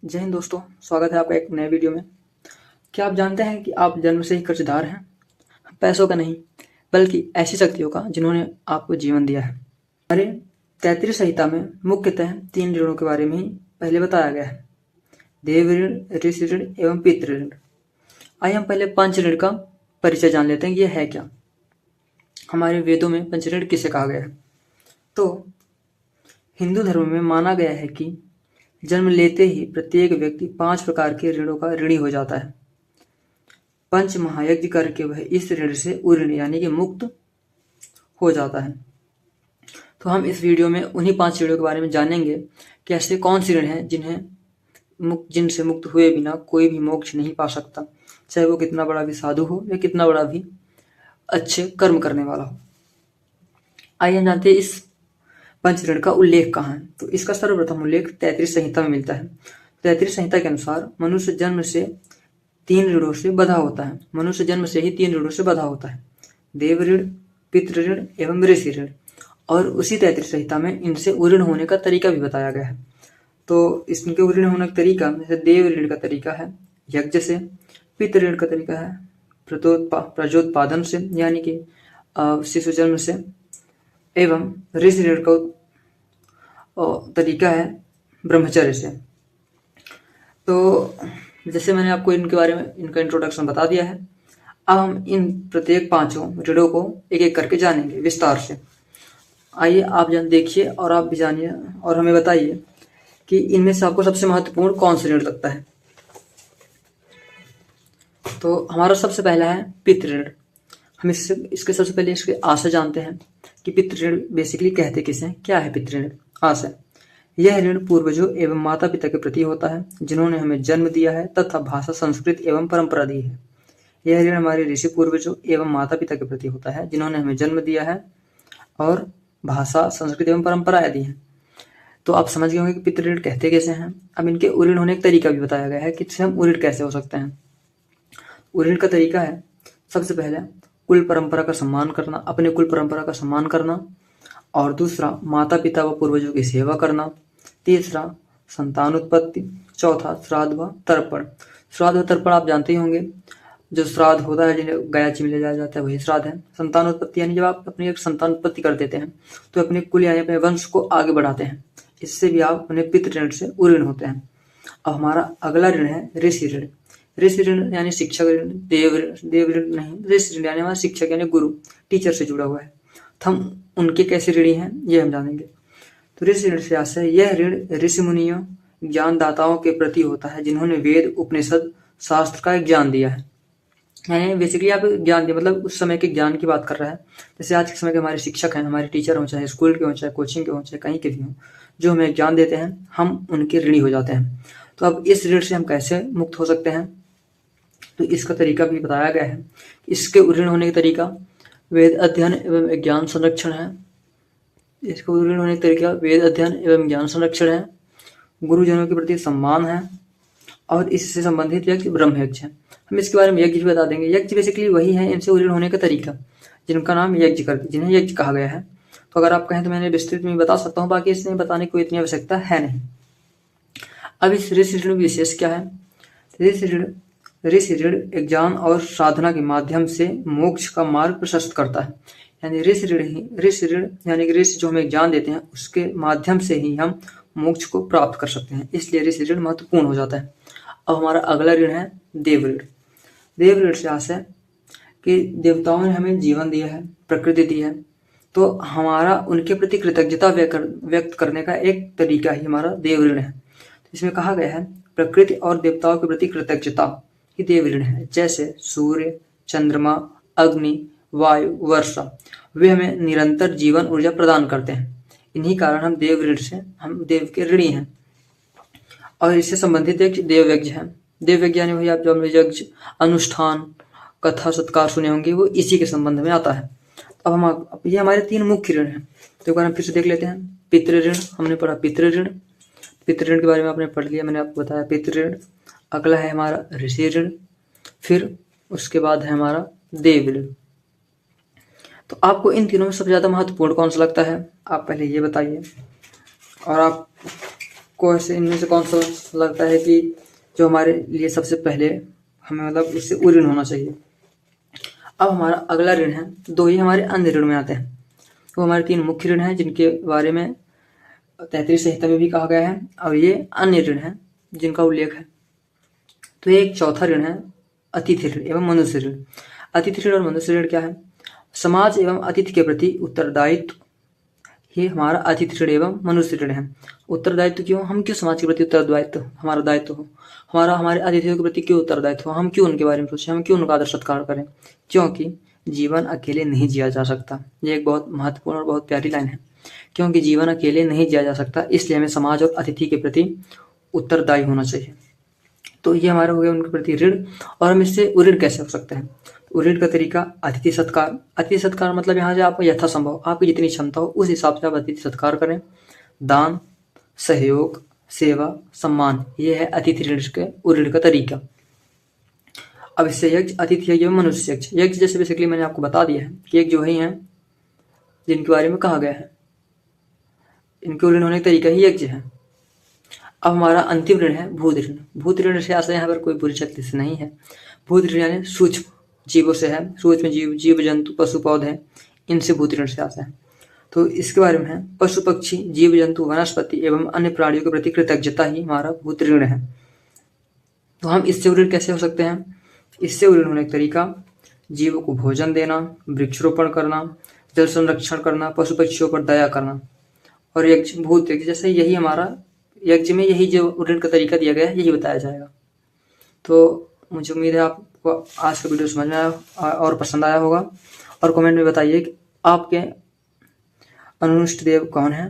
जय हिंद दोस्तों, स्वागत है आपका एक नए वीडियो में। क्या आप जानते हैं कि आप जन्म से ही कर्जदार हैं? पैसों का नहीं, बल्कि ऐसी शक्तियों का जिन्होंने आपको जीवन दिया है। हमारे 33 संहिता में मुख्यतः 3 ऋणों के बारे में ही पहले बताया गया है: देव ऋण, ऋषि ऋण एवं पितृ ऋण। आइए हम पहले पंच ऋण का परिचय जान लेते हैं कि यह है क्या। हमारे वेदों में पंच ऋण किसे कहा गया है? तो हिंदू धर्म में माना गया है कि जन्म लेते ही प्रत्येक व्यक्ति 5 प्रकार के ऋणों का ऋणी हो जाता है। पंच महायज्ञ करके वह इस ऋण से उऋण यानी कि मुक्त हो जाता है। तो हम इस वीडियो में उन्हीं 5 ऋणों के बारे में जानेंगे कि ऐसे कौन से ऋण हैं जिनसे मुक्त हुए बिना कोई भी मोक्ष नहीं पा सकता, चाहे वो कितना बड़ा भी साधु हो या कितना बड़ा भी अच्छे कर्म करने वाला हो। आइए हम जानते हैं इस पंच ऋण का उल्लेख कहाँ है। तो इसका सर्वप्रथम उल्लेख 33 संहिता में मिलता है। 33 संहिता के अनुसार मनुष्य जन्म से 3 ऋणों से बंधा होता है। मनुष्य जन्म से ही 3 ऋणों से बंधा होता है: देव ऋण, पितृ ऋण एवं ऋषि ऋण। और उसी 33 संहिता में इनसे उऋण होने का तरीका भी बताया गया है। तो इसके उऋण होने का तरीका, जैसे देव ऋण का तरीका है यज्ञ से, पितृ ऋण का तरीका है प्रजोत्पादन से यानी कि शिशु जन्म से, एवं ऋषि ऋण का तरीका है ब्रह्मचर्य से। तो जैसे मैंने आपको इनके बारे में इनका इंट्रोडक्शन बता दिया है, अब हम इन प्रत्येक 5 ऋणों को एक एक करके जानेंगे विस्तार से। आइए आप देखिए और आप भी जानिए और हमें बताइए कि इनमें से आपको सबसे महत्वपूर्ण कौन सा ऋण लगता है। तो हमारा सबसे पहला है पितृ ऋण। हम इसके सबसे पहले इसके आशय जानते हैं कि पितृ ऋण बेसिकली कहते किसे हैं। क्या है पितृ ऋण? आशय: यह ऋण पूर्वजों एवं माता पिता के प्रति होता है जिन्होंने हमें जन्म दिया है तथा भाषा, संस्कृति एवं परंपरा दी है। यह ऋण हमारे ऋषि पूर्वजों एवं माता पिता के प्रति होता है जिन्होंने हमें जन्म दिया है और भाषा, संस्कृति एवं परंपरा दी है। तो आप समझ गए होंगे कि पितृ ऋण कहते कैसे हैं। अब इनके उऋण होने का तरीका भी बताया गया है कि हम उऋण कैसे हो सकते हैं। उऋण का तरीका है, सबसे पहले कुल परंपरा का सम्मान करना, अपने कुल परंपरा का सम्मान करना, और दूसरा माता पिता व पूर्वजों की सेवा करना, तीसरा संतान उत्पत्ति, चौथा श्राद्ध व तर्पण। श्राद्ध व तर्पण आप जानते ही होंगे, जो श्राद्ध होता है जिन्हें गया चिमिले जाया जाता है वही श्राद्ध है। संतान उत्पत्ति यानी जब आप अपनी एक संतान उत्पत्ति कर देते हैं तो अपने कुल यानी अपने वंश को आगे बढ़ाते हैं। इससे भी आप अपने पितृ ऋण से उऋण होते हैं। अब हमारा अगला ऋण है ऋषि ऋण। ऋषि ऋण यानी शिक्षक ऋण, देव ऋण नहीं, ऋषि ऋण यानी हमारा शिक्षक यानी गुरु, टीचर से जुड़ा हुआ है। तो हम उनके कैसे ऋणी हैं ये हम जानेंगे। तो ऋषि ऋण से आशय, यह ऋण ऋषि मुनियों, ज्ञानदाताओं के प्रति होता है जिन्होंने वेद, उपनिषद, शास्त्र का ज्ञान दिया है। यानी बेसिकली आप ज्ञान दिया मतलब उस समय के ज्ञान की बात कर रहा है। जैसे आज के समय के हमारे शिक्षक हैं, हमारे टीचर हों, चाहे स्कूल के हों, चाहे कोचिंग के हों, चाहे कहीं के भी हों, जो हमें ज्ञान देते हैं, हम उनके ऋणी हो जाते हैं। तो अब इस ऋण से हम कैसे मुक्त हो सकते हैं, तो इसका तरीका भी बताया गया है। इसके ऋण होने का तरीका वेद अध्ययन एवं ज्ञान संरक्षण है। इसको ऋण होने का तरीका वेद अध्ययन एवं ज्ञान संरक्षण है, गुरुजनों के प्रति सम्मान है, और इससे संबंधित यज्ञ ब्रह्म यज्ञ है। हम इसके बारे में यज्ञ भी बता देंगे। यज्ञ बेसिकली वही है इनसे ऋण होने का तरीका, जिनका नाम जिन्हें यज्ञ कहा गया है। तो अगर आप कहें तो मैंने विस्तृत में बता सकता हूँ, बाकी इसमें बताने की कोई इतनी आवश्यकता है नहीं। अब इस ऋषि ऋण विशेष क्या है? ऋषि ऋण एक ज्ञान और साधना के माध्यम से मोक्ष का मार्ग प्रशस्त करता है। यानी ऋषि ऋण यानी कि ऋषि जो हमें ज्ञान देते हैं उसके माध्यम से ही हम मोक्ष को प्राप्त कर सकते हैं, इसलिए ऋषि ऋण महत्वपूर्ण हो जाता है। अब हमारा अगला ऋण है देव ऋण। देव ऋण से आशय कि देवताओं ने हमें जीवन दिया है, प्रकृति दी है, तो हमारा उनके प्रति कृतज्ञता व्यक्त करने का एक तरीका ही हमारा देव ऋण है। तो इसमें कहा गया है प्रकृति और देवताओं के प्रति कृतज्ञता ही देव ऋण है। जैसे सूर्य, चंद्रमा, अग्नि, वायु, वर्षा, वे हमें निरंतर जीवन ऊर्जा प्रदान करते हैं। इन्हीं कारण हम देव के ऋणी हैं। और इससे संबंधित एक देव यज्ञ है। देव यज्ञ यानी वही आप जो यज्ञ, अनुष्ठान, कथा, सत्कार सुने होंगे, वो इसी के संबंध में आता है। अब ये हमारे 3 मुख्य ऋण हैं। तो एक बार हम फिर से देख लेते हैं। पितृ ऋण हमने पढ़ा, पितृ ऋण के बारे में आपने पढ़ लिया, मैंने आपको बताया पितृ ऋण। अगला है हमारा ऋषि ऋण, फिर उसके बाद है हमारा देव ऋण। तो आपको इन तीनों में सबसे ज्यादा महत्वपूर्ण कौन सा लगता है, आप पहले ये बताइए। और आप को ऐसे इनमें से कौन सा लगता है कि जो हमारे लिए सबसे पहले हमें मतलब इससे ऋण होना चाहिए। अब हमारा अगला ऋण है, दो ही हमारे अन्य ऋण में आते हैं। वो हमारे 3 मुख्य ऋण हैं जिनके बारे में 33 संहिता में भी कहा गया है, और ये अन्य ऋण हैं जिनका उल्लेख है। तो एक चौथा ऋण है अतिथि ऋण एवं मनुष्य ऋण। अतिथि ऋण और मनुष्य ऋण क्या है? समाज एवं अतिथि के प्रति उत्तरदायित्व, ये हमारा अतिथि ऋण एवं मनुष्य ऋण है। उत्तरदायित्व क्यों? हम क्यों समाज के प्रति उत्तरदायित्व हमारा दायित्व हो, हमारे अतिथियों के प्रति क्यों उत्तरदायित्व हो, हम क्यों उनके बारे में सोचें, हम क्यों उनका आदर सत्कार करें? क्योंकि जीवन अकेले नहीं जिया जा सकता। ये एक बहुत महत्वपूर्ण और बहुत प्यारी लाइन है। क्योंकि जीवन अकेले नहीं जिया जा सकता, इसलिए हमें समाज और अतिथि के प्रति उत्तरदायी होना चाहिए। तो ये हमारा हो गया उनके प्रति ऋण। और हम इससे ऋण कैसे हो सकते हैं? ऋण का तरीका अतिथि सत्कार। अतिथि सत्कार मतलब यहाँ से आप यथासंभव आपकी जितनी क्षमता हो उस हिसाब से आप अतिथि सत्कार करें। दान, सहयोग, सेवा, सम्मान, ये है अतिथि ऋण का तरीका। अब इससे यज्ञ, अतिथि यज्ञ, मनुष्य यज्ञ। यज्ञ जैसे बेसिकली मैंने आपको बता दिया है कि यज्ञ जो ही हैं जिनके बारे में कहा गया है, इनके ऋण होने का तरीका ही यज्ञ है। अब हमारा अंतिम ऋण है भूत ऋण। भूत ऋण से आशय यहाँ पर कोई बुरी शक्ति से नहीं है। भूत ऋण यानी सूक्ष्म जीवों से है। सूक्ष्म जीव जंतु, पशु पौधे, इनसे भूत ऋण से आशय है। तो इसके बारे में है पशु पक्षी, जीव जंतु, वनस्पति एवं अन्य प्राणियों के प्रति कृतज्ञता ही हमारा भूत ऋण है। तो हम इससे ऋण कैसे हो सकते हैं? इससे ऋण होने का तरीका जीवों को भोजन देना, वृक्षारोपण करना, जल संरक्षण करना, पशु पक्षियों पर दया करना। और यज्ञ, भूत यज्ञ जैसे यही हमारा यज्ञ में यही जो ऋण का तरीका दिया गया है यही बताया जाएगा। तो मुझे उम्मीद है आपको आज का वीडियो समझ में आया और पसंद आया होगा। और कमेंट में बताइए कि आपके अनुष्ट देव कौन है।